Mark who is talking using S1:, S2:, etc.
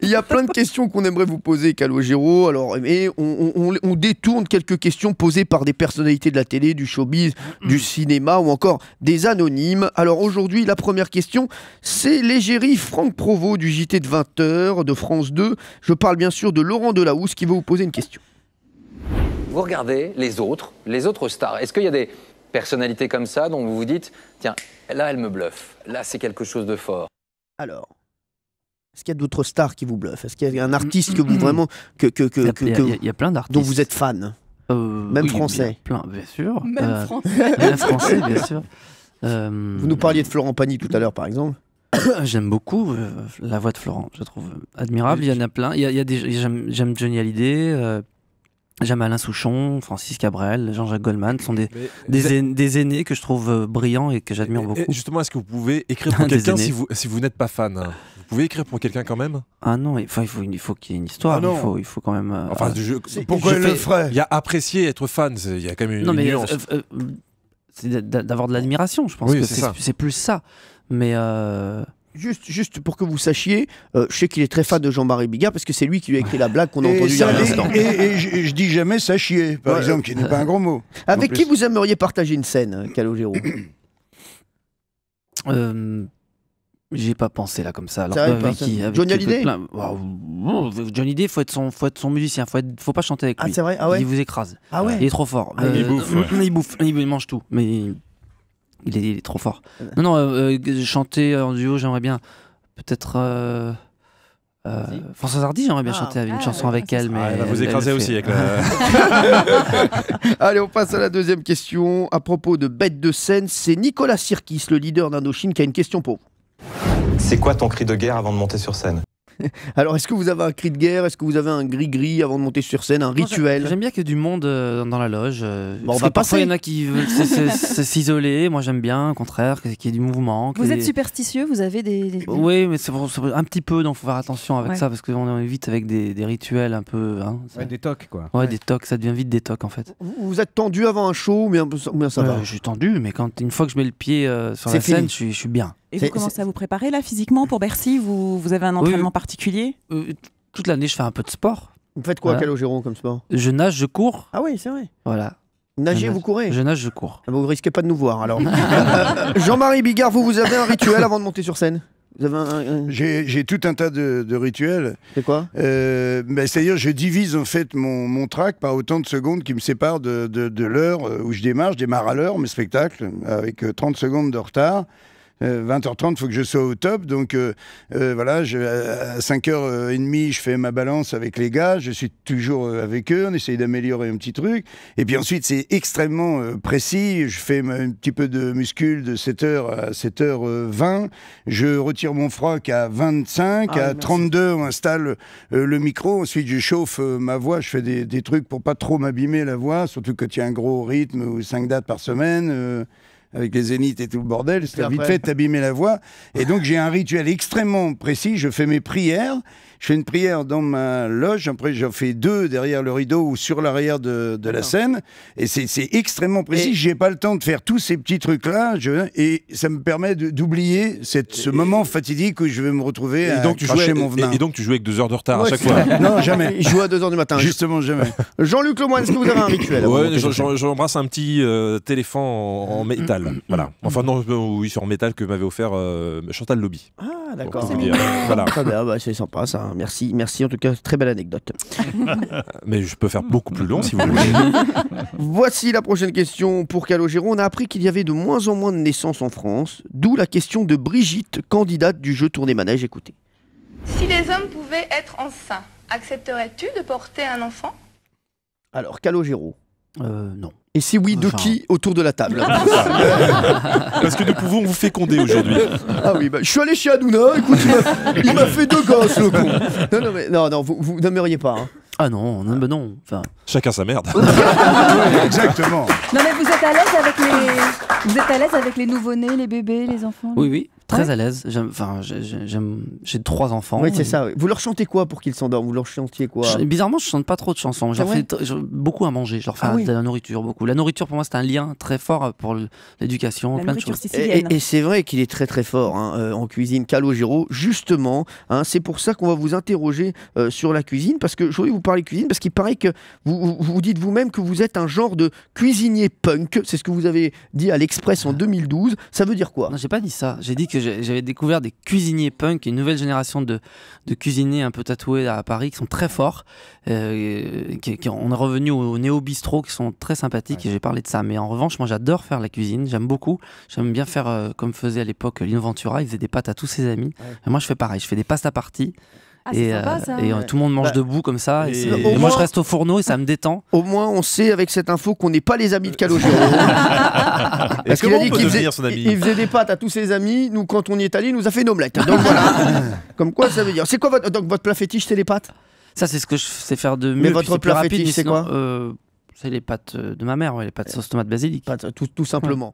S1: Il y a plein de questions qu'on aimerait vous poser, Calogero. Alors, mais on détourne quelques questions posées par des personnalités de la télé, du showbiz, du cinéma ou encore des anonymes. Alors aujourd'hui, la première question, c'est l'égérie Franck Provost du JT de 20h de France 2. Je parle bien sûr de Laurent Delahousse qui va vous poser une question.
S2: Vous regardez les autres stars. Est-ce qu'il y a des personnalités comme ça dont vous vous dites, tiens, là elle me bluffe, là c'est quelque chose de fort?
S1: Alors, est-ce qu'il y a d'autres stars qui vous bluffent? Est-ce qu'il y a un artiste que vous vraiment
S3: Il y a plein d'artistes
S1: dont vous êtes fan? Même
S3: oui,
S1: français?
S3: Plein, bien sûr.
S4: Même français.
S3: Même français, bien sûr.
S1: Vous nous parliez de Florent Pagny tout à l'heure, par exemple.
S3: J'aime beaucoup la voix de Florent, je trouve admirable. Il y en a plein. J'aime Johnny Hallyday, j'aime Alain Souchon, Francis Cabrel, Jean-Jacques Goldman. Ce sont des aînés que je trouve brillants et que j'admire beaucoup.
S5: Et justement, est-ce que vous pouvez écrire pour quelqu'un si vous n'êtes pas fan? Vous pouvez écrire pour quelqu'un quand même?
S3: Ah non, il faut qu'il y ait une histoire. Il faut quand même.
S5: Enfin,
S6: pourquoi il le ferait?
S5: Il y a apprécier être fan, il y a quand même une nuance.
S3: C'est d'avoir de l'admiration, je pense que c'est plus ça. Mais
S1: Juste pour que vous sachiez, je sais qu'il est très fan de Jean-Marie Bigard parce que c'est lui qui lui a écrit la blague qu'on a entendue il y a un instant.
S6: Et je dis jamais ça chier, par exemple, qui n'est pas un gros mot.
S1: Avec qui vous aimeriez partager une scène, Calogero?
S3: J'ai pas pensé là comme ça. Alors,
S1: Johnny Hallyday?
S3: Johnny Hallyday, faut être son musicien, faut pas chanter avec lui.
S1: Ah c'est vrai? Ah ouais?
S3: Il vous écrase.
S1: Ah ouais?
S3: Il est trop fort.
S5: Il bouffe.
S3: Il bouffe, il mange tout. Mais il est trop fort. Non, chanter en duo, j'aimerais bien. Peut-être. Françoise Hardy, j'aimerais bien chanter une chanson avec elle. Mais
S5: elle va vous écraser aussi avec la.
S1: Allez, on passe à la deuxième question. À propos de bêtes de scène, c'est Nicolas Sirkis, le leader d'Indochine, qui a une question pour vous.
S7: C'est quoi ton cri de guerre avant de monter sur scène?
S1: Alors, est-ce que vous avez un cri de guerre? Est-ce que vous avez un gris-gris avant de monter sur scène? Un rituel?
S3: J'aime bien qu'il y ait du monde dans la loge.
S1: On va
S3: parfois, il y en a qui veulent s'isoler. Moi, j'aime bien, au contraire, qu'il y ait du mouvement.
S4: Vous êtes superstitieux? Vous avez des...
S3: Oui, mais c'est un petit peu, donc il faut faire attention avec ça, parce qu'on est vite avec des rituels un peu... Hein,
S8: des tocs, quoi.
S3: Ouais, des tocs, ça devient vite des tocs, en fait.
S1: Vous êtes tendu avant un show, mais ça va?
S3: Je suis tendu, mais une fois que je mets le pied sur la scène, je suis bien.
S4: Et vous commencez à vous préparer là physiquement pour Bercy? Vous avez un entraînement particulier?
S3: Toute l'année, je fais un peu de sport.
S1: Vous faites quoi, Calogero, comme sport?
S3: Je nage, je cours.
S1: Ah oui, c'est vrai.
S3: Voilà.
S1: Nagez, vous courez?
S3: Je nage, je cours.
S1: Vous risquez pas de nous voir, alors. Jean-Marie Bigard, vous avez un rituel avant de monter sur scène?
S6: J'ai tout un tas de rituels.
S1: C'est quoi?
S6: C'est-à-dire, je divise en fait mon track par autant de secondes qui me séparent de l'heure où je démarre. Je démarre à l'heure mes spectacles, avec 30 secondes de retard. 20h30, il faut que je sois au top. Donc voilà, à 5h30, je fais ma balance avec les gars. Je suis toujours avec eux. On essaye d'améliorer un petit truc. Et puis ensuite, c'est extrêmement précis. Je fais un petit peu de muscule de 7h à 7h20. Je retire mon froc à 25. À 32, on installe le micro. Ensuite, je chauffe ma voix. Je fais des trucs pour pas trop m'abîmer la voix. Surtout quand il y a un gros rythme ou 5 dates par semaine. Avec les zéniths et tout le bordel, c'est vite fait t'abîmer la voix. Et donc j'ai un rituel extrêmement précis, je fais mes prières, je fais une prière dans ma loge, après j'en fais 2 derrière le rideau ou sur l'arrière de la scène, et c'est extrêmement précis, j'ai pas le temps de faire tous ces petits trucs-là, et ça me permet d'oublier ce moment fatidique où je vais me retrouver à cracher mon venin.
S5: Et donc tu joues avec 2 heures de retard à chaque fois?
S6: Non, jamais.
S1: Il joue à 2h du matin.
S6: Justement, jamais.
S1: Jean-Luc Lemoyne, est-ce que vous avez un rituel?
S5: Ouais, j'embrasse un petit téléphone en métal. Voilà. Enfin non, oui, c'est en métal que m'avait offert Chantal Lobby.
S1: Ah d'accord.
S5: Voilà.
S1: C'est sympa ça. Merci en tout cas, très belle anecdote.
S5: Mais je peux faire beaucoup plus long si vous voulez.
S1: Voici la prochaine question pour Calogero. On a appris qu'il y avait de moins en moins de naissances en France, d'où la question de Brigitte, candidate du jeu Tourner Manège. Écoutez.
S9: Si les hommes pouvaient être enceints, accepterais-tu de porter un enfant?
S1: Alors Calogero.
S3: Non.
S1: Et si oui, de qui autour de la table?
S5: Parce que nous pouvons vous féconder aujourd'hui.
S1: Ah oui, je suis allé chez Hanouna, écoute, il m'a fait 2 gosses, le con. Non, vous n'aimeriez pas. Hein.
S3: Ah non, non. Enfin...
S5: Chacun sa merde.
S6: Exactement.
S4: Non mais vous êtes à l'aise avec les nouveau-nés, les bébés, les enfants?
S3: Oui. Très à l'aise. J'ai 3 enfants.
S1: Oui, c'est ça. Oui. Vous leur chantez quoi pour qu'ils s'endorment? Vous leur chantiez quoi?
S3: Bizarrement, je chante pas trop de chansons. Je leur fais beaucoup à manger. Je leur fais de la nourriture, beaucoup. La nourriture, pour moi, c'est un lien très fort pour l'éducation, plein de choses.
S1: Et c'est vrai qu'il est très très fort en cuisine, Calogero. Justement, c'est pour ça qu'on va vous interroger sur la cuisine, parce que je voulais vous parler cuisine, parce qu'il paraît que vous dites vous-même que vous êtes un genre de cuisinier punk. C'est ce que vous avez dit à l'Express en 2012. Ça veut dire quoi?
S3: Non, j'ai pas dit ça. J'ai dit que j'avais découvert des cuisiniers punk, une nouvelle génération de cuisiniers un peu tatoués à Paris qui sont très forts. On est revenu au Néo Bistro qui sont très sympathiques et j'ai parlé de ça. Mais en revanche, moi j'adore faire la cuisine, j'aime beaucoup. J'aime bien faire comme faisait à l'époque Lino Ventura, il faisait des pâtes à tous ses amis. Et moi je fais pareil, je fais des pasta parties. Et tout le monde mange debout comme ça. Et moi je reste au fourneau et ça me détend.
S1: Au moins on sait avec cette info qu'on n'est pas les amis de Calogero.
S5: Parce qu'il a dit qu'il
S1: faisait des pâtes à tous ses amis. Nous, quand on y est allé, il nous a fait une omelette. Donc voilà. Comme quoi ça veut dire. C'est quoi votre plat fétiche? C'est les pâtes?
S3: Ça c'est ce que je sais faire de mieux.
S1: Mais votre plat fétiche c'est quoi?
S3: C'est les pâtes de ma mère, les pâtes sauce tomate basilic.
S1: Tout simplement.